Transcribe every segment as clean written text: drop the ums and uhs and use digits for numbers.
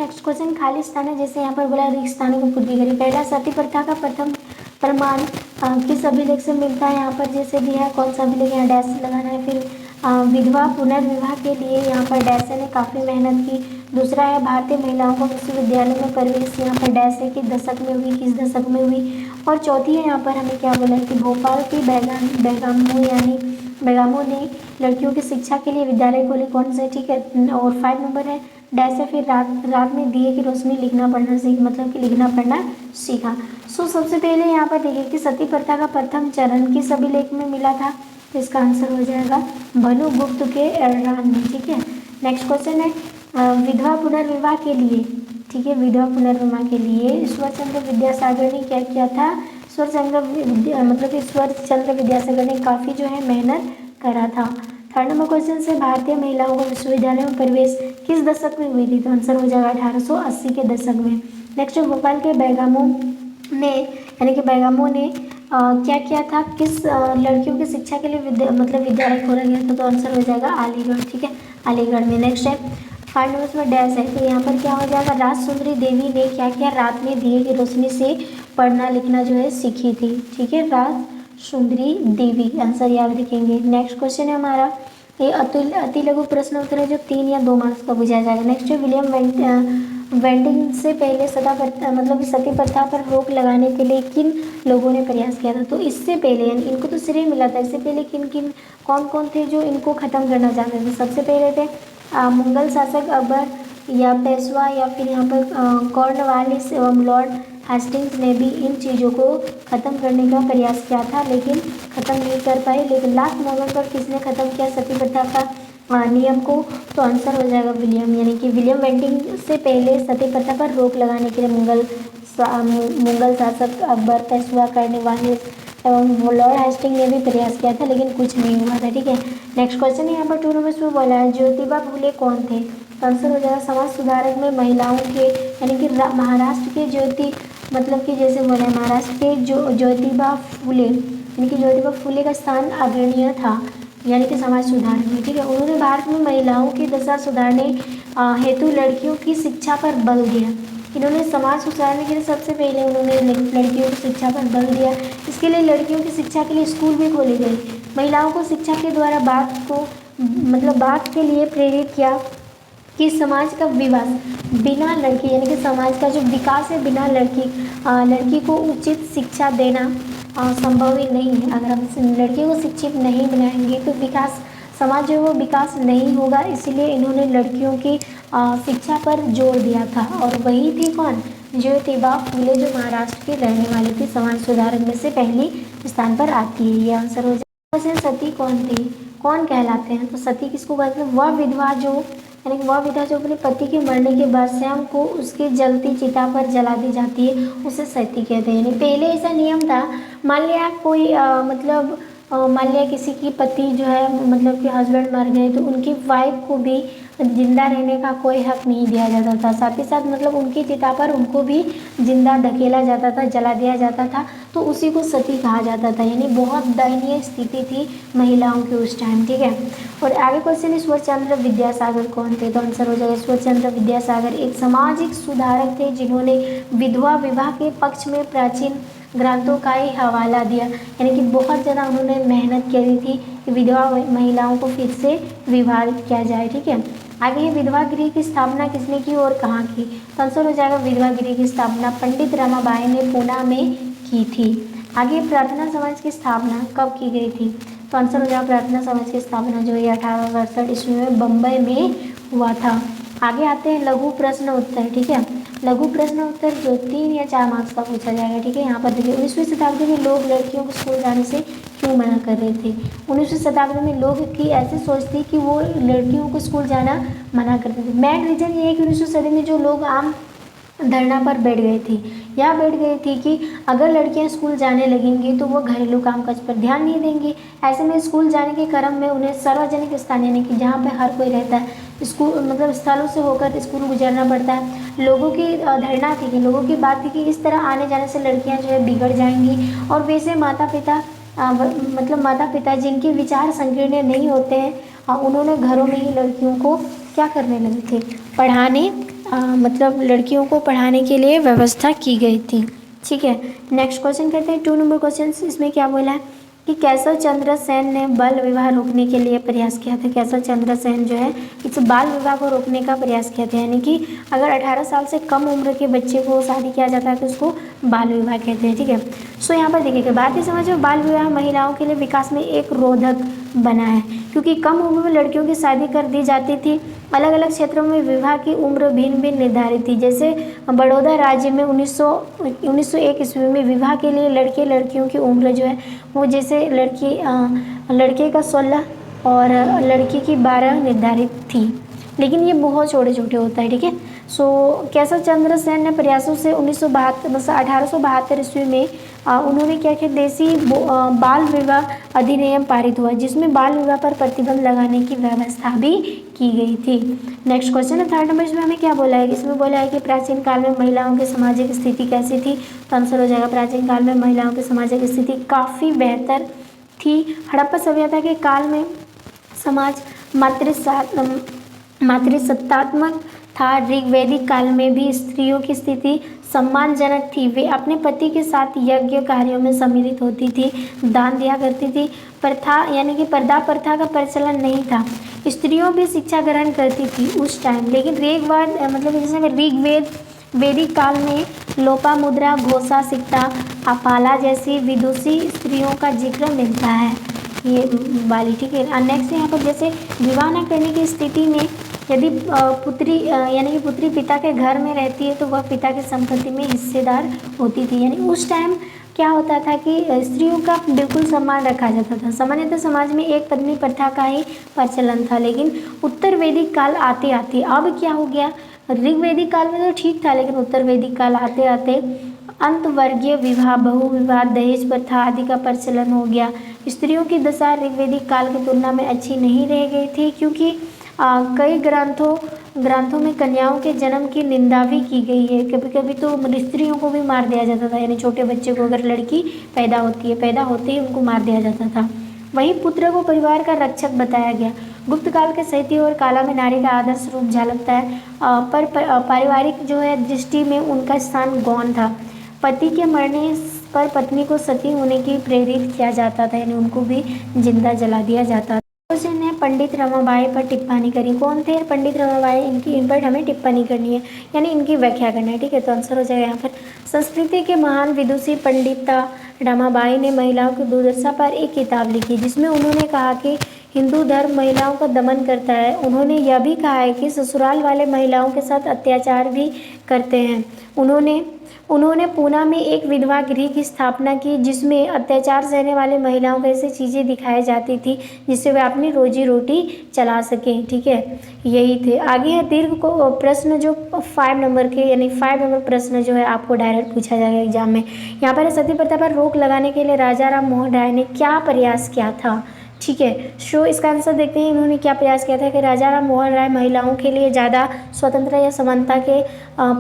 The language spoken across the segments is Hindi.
नेक्स्ट क्वेश्चन, खाली स्थान है जैसे यहाँ पर बोला रिक्त स्थानों को पूर्ति करें। पहला, सती प्रथा का प्रथम प्रमाण किस अभिलेख से मिलता है, यहाँ पर जैसे दिया है कौन सा अभिलेख, यहाँ डैश लगाना है। फिर विधवा पुनर्विवाह के लिए यहाँ पर डैश ने काफ़ी मेहनत की। दूसरा है भारतीय महिलाओं को विश्वविद्यालय में प्रवेश, यहाँ पर डैश है किस दशक में हुई, किस दशक में हुई। और चौथी है यहाँ पर हमें क्या बोला है कि भोपाल की बेगामों ने लड़कियों की शिक्षा के लिए विद्यालय खोले, कौन से, ठीक है। और 5 नंबर है डैश है फिर रात में दिए की रोशनी लिखना पढ़ना सीख, मतलब कि लिखना पढ़ना सीखा। सो सबसे पहले यहाँ पर देखिए कि सती प्रथा का प्रथम चरण किस अभिलेख में मिला था, तो इसका आंसर हो जाएगा भानुगुप्त के एर्रान में, ठीक है। नेक्स्ट क्वेश्चन है विधवा पुनर्विवाह के लिए, ठीक है, विधवा पुनर्विवाह के लिए ईश्वरचंद्र विद्यासागर ने क्या किया था। ईश्वरचंद्र विद्यासागर ने काफ़ी जो है मेहनत करा था। 3rd नंबर क्वेश्चन से भारतीय महिलाओं को विश्वविद्यालय में प्रवेश किस दशक में हुई थी, तो आंसर हो जाएगा 1880 के दशक में। नेक्स्ट भोपाल के बेगामों ने क्या किया था, किस लड़कियों की शिक्षा के लिए विद्यालय खोला गया था, तो आंसर हो जाएगा अलीगढ़, ठीक है, अलीगढ़ में। नेक्स्ट है 5 नंबर में डैश है, तो यहाँ पर क्या हो जाएगा राजसुंदरी देवी ने क्या किया, रात में दिए की रोशनी से पढ़ना लिखना जो है सीखी थी, ठीक है, राजसुंदरी देवी, आंसर याद रखेंगे। नेक्स्ट क्वेश्चन है हमारा ये अति लघु प्रश्न उत्तर है जो 3 या 2 मार्क्स का पूछा जाएगा। नेक्स्ट है विलियम वेंटिंग से पहले सती प्रथा पर रोक लगाने के लिए किन लोगों ने प्रयास किया था, तो इससे पहले यानी इनको तो श्रेय मिला था, इससे पहले कौन कौन थे जो इनको ख़त्म करना चाहते थे। सबसे पहले थे मुगल शासक अकबर या पेशवा या फिर यहाँ पर कॉर्नवालिस एवं लॉर्ड हेस्टिंग्स ने भी इन चीज़ों को ख़त्म करने का प्रयास किया था लेकिन ख़त्म नहीं कर पाए। लेकिन लास्ट मोमेंट पर किसने ख़त्म किया सती प्रथा का नियम को, तो आंसर हो जाएगा विलियम, यानी कि विलियम वेंटिंग से पहले सती प्रथा पर रोक लगाने के लिए मुगल शासक अकबर, पेशवा, कॉर्नवालिस एवं लॉर्ड हेस्टिंग ने भी प्रयास किया था लेकिन कुछ नहीं हुआ था, ठीक है। नेक्स्ट क्वेश्चन है यहाँ पर 2 नंबर में बोला है ज्योतिबा फुले कौन थे, तो आंसर हो जाएगा समाज सुधारक में महिलाओं के, यानी कि महाराष्ट्र के जैसे बोला है महाराष्ट्र के ज्योतिबा फुले, यानी कि ज्योतिबा फुले का स्थान अग्रणीय था, यानी कि समाज सुधार में, ठीक है। उन्होंने भारत में महिलाओं की दशा सुधारने हेतु लड़कियों की शिक्षा पर बल दिया। इन्होंने समाज सुधारने के लिए सबसे पहले उन्होंने लड़कियों की शिक्षा पर बल दिया। इसके लिए लड़कियों की शिक्षा के लिए स्कूल भी खोले गए। महिलाओं को शिक्षा के द्वारा बात के लिए प्रेरित किया कि समाज का विकास बिना लड़की, यानी कि समाज का जो विकास है बिना लड़की को उचित शिक्षा देना संभव ही नहीं है। अगर हम लड़कियों को शिक्षित नहीं बनाएंगे तो समाज जो है वो विकास नहीं होगा। इसीलिए इन्होंने लड़कियों की शिक्षा पर जोर दिया था और वही थी कौन, ज्योतिबा फुले, जो महाराष्ट्र की रहने वाली थी, समाज सुधारक में से पहली स्थान पर आती है। ये आंसर हो जाएगा। सती कौन थी, कौन कहलाते हैं, तो सती किसको कहते हैं, वह विधवा जो अपने पति के मरने के बाद स्वयं को उसकी जलती चिता पर जला दी जाती है, उसे सती कहते हैं। यानी पहले ऐसा नियम था, मान लिया कोई मान लिया किसी की पति जो है कि हस्बैंड मर गए तो उनकी वाइफ को भी जिंदा रहने का कोई हक नहीं दिया जाता था। साथ ही साथ उनकी चिता पर उनको भी जिंदा धकेला जाता था, जला दिया जाता था, तो उसी को सती कहा जाता था। यानी बहुत दयनीय स्थिति थी महिलाओं की उस टाइम, ठीक है। और आगे क्वेश्चन, ईश्वरचंद्र विद्यासागर कौन थे, तो आंसर हो जाएगा ईश्वरचंद्र विद्यासागर एक सामाजिक सुधारक थे जिन्होंने विधवा विवाह के पक्ष में प्राचीन ग्रंथों का ही हवाला दिया। यानी कि बहुत ज़्यादा उन्होंने मेहनत करी थी कि विधवा महिलाओं को फिर से विवाह किया जाए, ठीक है। आगे विधवा गृह की स्थापना किसने की और कहाँ की, तो आंसर हो जाएगा विधवा गृह की स्थापना पंडित रमाबाई ने पूना में की थी। आगे प्रार्थना समाज की स्थापना कब की गई थी, तो आंसर हो जाएगा प्रार्थना समाज की स्थापना जो है 1868 ईस्वी में बम्बई में हुआ था। आगे आते हैं लघु प्रश्न उत्तर, ठीक है। लघु प्रश्न उत्तर जो 3 या 4 मार्क्स का पूछा जाएगा, ठीक है। यहाँ पर देखिए 19वीं शताब्दी में लोग लड़कियों को स्कूल जाने से क्यों मना कर रहे थे। 19वीं शताब्दी में लोग की ऐसी सोच थी कि वो लड़कियों को स्कूल जाना मना करते थे। मेन रीज़न ये है कि 19वीं सदी में जो लोग आम धरना पर बैठ गई थी कि अगर लड़कियां स्कूल जाने लगेंगी तो वो घरेलू कामकाज पर ध्यान नहीं देंगी। ऐसे में स्कूल जाने के क्रम में उन्हें सार्वजनिक स्थान, यानी कि जहाँ पे हर कोई रहता है, स्कूल स्थलों से होकर स्कूल गुजरना पड़ता है। लोगों की धारणा थी कि लोगों की बात थी कि इस तरह आने जाने से लड़कियाँ जो है बिगड़ जाएंगी। और वैसे माता पिता जिनके विचार संकीर्ण नहीं होते हैं, उन्होंने घरों में ही लड़कियों को क्या करने लगे थे, पढ़ाने मतलब लड़कियों को पढ़ाने के लिए व्यवस्था की गई थी। ठीक है, नेक्स्ट क्वेश्चन करते हैं 2 नंबर क्वेश्चन। इसमें क्या बोला है कि केशव चंद्र सेन ने बाल विवाह रोकने के लिए प्रयास किया था। केशव चंद्र सेन जो है इस बाल विवाह को रोकने का प्रयास किया था, यानी कि अगर 18 साल से कम उम्र के बच्चे को शादी किया जाता है तो उसको बाल विवाह कहते हैं। ठीक है, सो यहाँ पर देखिएगा भारतीय समाज में बाल विवाह महिलाओं के लिए विकास में एक रोधक बना है, क्योंकि कम उम्र में लड़कियों की शादी कर दी जाती थी। अलग अलग क्षेत्रों में विवाह की उम्र भिन्न भिन्न निर्धारित थी। जैसे बड़ौदा राज्य में 1901 ईस्वी में विवाह के लिए लड़के लड़कियों की उम्र जो है वो जैसे लड़के का 16 और लड़की की 12 निर्धारित थी, लेकिन ये बहुत छोटे छोटे होता है। ठीक है, सो केशव चंद्र सेन ने प्रयासों से 1872 ईस्वी में उन्होंने क्या किया, देसी बाल विवाह अधिनियम पारित हुआ, जिसमें बाल विवाह पर प्रतिबंध लगाने की व्यवस्था भी की गई थी। नेक्स्ट क्वेश्चन है 3rd नंबर। इसमें हमें क्या बोला है, इसमें बोला है कि प्राचीन काल में महिलाओं की सामाजिक स्थिति कैसी थी। तो आंसर हो जाएगा प्राचीन काल में महिलाओं की सामाजिक स्थिति काफ़ी बेहतर थी। हड़प्पा सभ्यता के काल में समाज मातृसत्तात्मक था। ऋग्वैदिक काल में भी स्त्रियों की स्थिति सम्मानजनक थी। वे अपने पति के साथ यज्ञ कार्यों में सम्मिलित होती थी, दान दिया करती थी। प्रथा यानी कि पर्दा प्रथा का प्रचलन नहीं था। स्त्रियों भी शिक्षा ग्रहण करती थी उस टाइम, लेकिन वैदिक काल में लोपामुद्रा, घोषा, सिक्ता, अपाला जैसी विदुषी स्त्रियों का जिक्र मिलता है ये वाली। ठीक है, नेक्स्ट यहाँ पर जैसे विवाह न करने की स्थिति में यदि पुत्री पिता के घर में रहती है तो वह पिता की संपत्ति में हिस्सेदार होती थी। यानी उस टाइम क्या होता था कि स्त्रियों का बिल्कुल सम्मान रखा जाता था। सामान्यतः समाज में एक पत्नी प्रथा का ही प्रचलन था, लेकिन उत्तर वैदिक काल आते आते अब क्या हो गया, ऋग्वैदिक काल में तो ठीक था, लेकिन उत्तर वैदिक काल आते आते अंतवर्गीय विवाह, बहुविवाह, दहेज प्रथा आदि का प्रचलन हो गया। स्त्रियों की दशा ऋग्वैदिक काल की तुलना में अच्छी नहीं रह गई थी, क्योंकि कई ग्रंथों में कन्याओं के जन्म की निंदा भी की गई है। कभी कभी तो स्त्रियों को भी मार दिया जाता था, यानी छोटे बच्चे को अगर लड़की पैदा होते ही उनको मार दिया जाता था। वहीं पुत्र को परिवार का रक्षक बताया गया। गुप्त काल के साहित्य और काला में नारी का आदर्श रूप झलकता है, पर पारिवारिक जो है दृष्टि में उनका स्थान गौण था। पति के मरने पर पत्नी को सती होने की प्रेरित किया जाता था, यानी उनको भी जिंदा जला दिया जाता था। क्वेश्चन है पंडित रमाबाई पर टिप्पणी करी। कौन थे पंडित रमाबाई, इन पर हमें टिप्पणी करनी है, यानी इनकी व्याख्या करना है। ठीक है, तो आंसर हो जाएगा यहाँ पर संस्कृति के महान विदुषी पंडिता रमाबाई ने महिलाओं की दुर्दशा पर एक किताब लिखी, जिसमें उन्होंने कहा कि हिंदू धर्म महिलाओं का दमन करता है। उन्होंने यह भी कहा है कि ससुराल वाले महिलाओं के साथ अत्याचार भी करते हैं। उन्होंने पूना में एक विधवा गृह की स्थापना की, जिसमें अत्याचार सहने वाले महिलाओं को ऐसी चीज़ें दिखाई जाती थी जिससे वे अपनी रोजी रोटी चला सकें। ठीक है, यही थे। आगे है दीर्घ को प्रश्न जो 5 नंबर के, यानी 5 नंबर प्रश्न जो है आपको डायरेक्ट पूछा जाएगा एग्जाम में। यहाँ पर सती प्रथा पर रोक लगाने के लिए राजा राम मोहन राय ने क्या प्रयास किया था। ठीक है, सो इसका आंसर देखते हैं इन्होंने क्या प्रयास किया था कि राजा राम मोहन राय महिलाओं के लिए ज़्यादा स्वतंत्रता या समानता के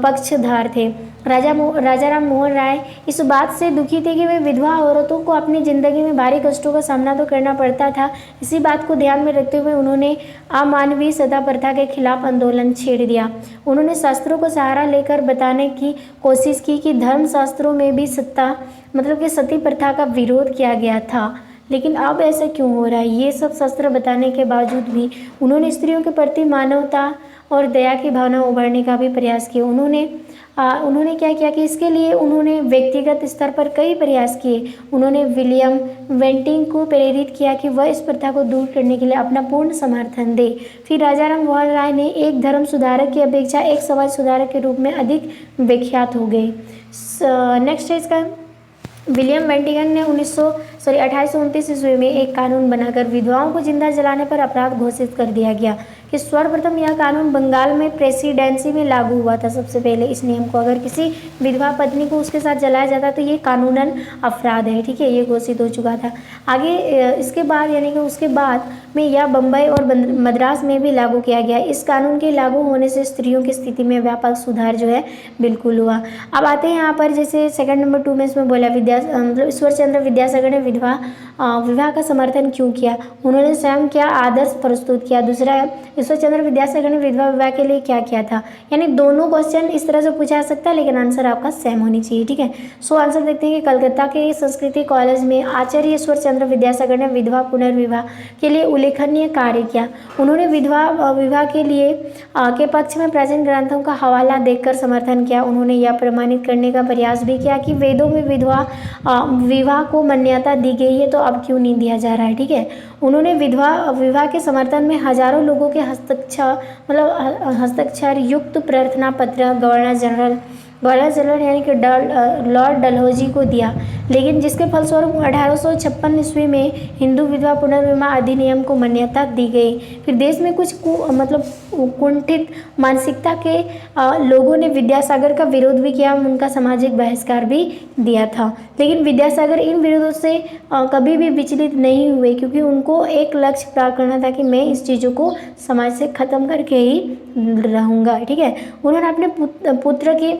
पक्षधर थे। राजा राम मोहन राय इस बात से दुखी थे कि वे विधवा औरतों को अपनी ज़िंदगी में भारी कष्टों का सामना तो करना पड़ता था। इसी बात को ध्यान में रखते हुए उन्होंने अमानवीय सती प्रथा के खिलाफ आंदोलन छेड़ दिया। उन्होंने शास्त्रों को सहारा लेकर बताने की कोशिश की कि धर्मशास्त्रों में भी सती प्रथा का विरोध किया गया था, लेकिन अब ऐसा क्यों हो रहा है। ये सब शास्त्र बताने के बावजूद भी उन्होंने स्त्रियों के प्रति मानवता और दया की भावना उभरने का भी प्रयास किया। उन्होंने क्या किया कि इसके लिए उन्होंने व्यक्तिगत स्तर पर कई प्रयास किए। उन्होंने विलियम बेंटिंक को प्रेरित किया कि वह इस प्रथा को दूर करने के लिए अपना पूर्ण समर्थन दे। फिर राजा राम मोहन राय ने एक धर्म सुधारक की अपेक्षा एक समाज सुधारक के रूप में अधिक विख्यात हो गए। नेक्स्ट है इसका विलियम बेंटिंगन ने 1829 ईस्वी में एक कानून बनाकर विधवाओं को जिंदा जलाने पर अपराध घोषित कर दिया गया कि सर्वप्रथम यह कानून बंगाल में प्रेसिडेंसी में लागू हुआ था। सबसे पहले इस नियम को, अगर किसी विधवा पत्नी को उसके साथ जलाया जाता तो ये कानूनन अपराध है। ठीक है, ये घोषित हो चुका था। आगे इसके बाद यानी कि उसके बाद में यह बम्बई और मद्रास में भी लागू किया गया। इस कानून के लागू होने से स्त्रियों की स्थिति में व्यापक सुधार जो है बिल्कुल हुआ। अब आते हैं यहाँ पर जैसे 2nd नंबर 2 में इसमें बोला ईश्वर चंद्र विद्यासागर ने विवाह का समर्थन क्यों किया? उन्होंने स्वयं क्या आदर्श प्रस्तुत किया? दूसरा है ईश्वर चंद्र विद्यासागर ने विधवा विवाह के लिए क्या किया था? यानी दोनों क्वेश्चन इस तरह से पूछा जा सकता है, लेकिन आंसर आपका सेम होनी चाहिए। ठीक है, सो आंसर देखते हैं कि कलकत्ता के संस्कृति कॉलेज में आचार्य ईश्वर चंद्र विद्यासागर ने विधवा पुनर्विवाह के लिए उल्लेखनीय कार्य किया। उन्होंने विधवा विवाह के लिए के पक्ष में प्राचीन ग्रंथों का हवाला देकर समर्थन किया। उन्होंने यह प्रमाणित करने का प्रयास भी किया कि वेदों में विधवा विवाह को मान्यता दी गई है, तो अब क्यों नहीं दिया जा रहा है। ठीक है, उन्होंने विधवा विवाह के समर्थन में हजारों लोगों के हस्ताक्षर युक्त प्रार्थना पत्र गवर्नर जनरल यानी कि लॉर्ड डलहौजी को दिया, लेकिन जिसके फलस्वरूप 1856 ईस्वी में हिंदू विधवा पुनर्विवाह अधिनियम को मान्यता दी गई। फिर देश में कुछ कुंठित मानसिकता के लोगों ने विद्यासागर का विरोध भी किया, उनका सामाजिक बहिष्कार भी दिया था, लेकिन विद्यासागर इन विरोधों से कभी भी विचलित नहीं हुए, क्योंकि उनको एक लक्ष्य प्राप्त करना था कि मैं इस चीज़ों को समाज से ख़त्म करके ही रहूँगा। ठीक है, उन्होंने अपने पुत्र की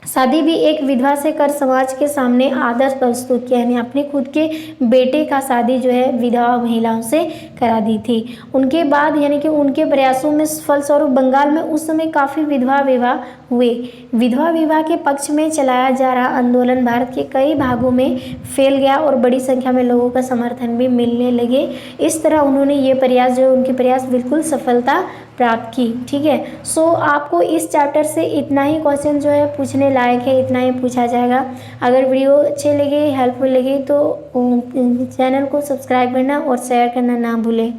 शादी भी एक विधवा से कर समाज के सामने आदर्श प्रस्तुत किया, यानी अपने खुद के बेटे का शादी जो है विधवा महिलाओं से करा दी थी। उनके बाद यानी कि उनके प्रयासों में फलस्वरूप बंगाल में उस समय काफ़ी विधवा विवाह हुए। विधवा विवाह के पक्ष में चलाया जा रहा आंदोलन भारत के कई भागों में फैल गया और बड़ी संख्या में लोगों का समर्थन भी मिलने लगे। इस तरह उन्होंने ये प्रयास जो उनके प्रयास बिल्कुल सफलता प्राप्त की। ठीक है, सो आपको इस चैप्टर से इतना ही क्वेश्चन जो है पूछने लायक है, इतना ही पूछा जाएगा। अगर वीडियो अच्छे लगे, हेल्पफुल लगे तो चैनल को सब्सक्राइब करना और शेयर करना ना भूलें।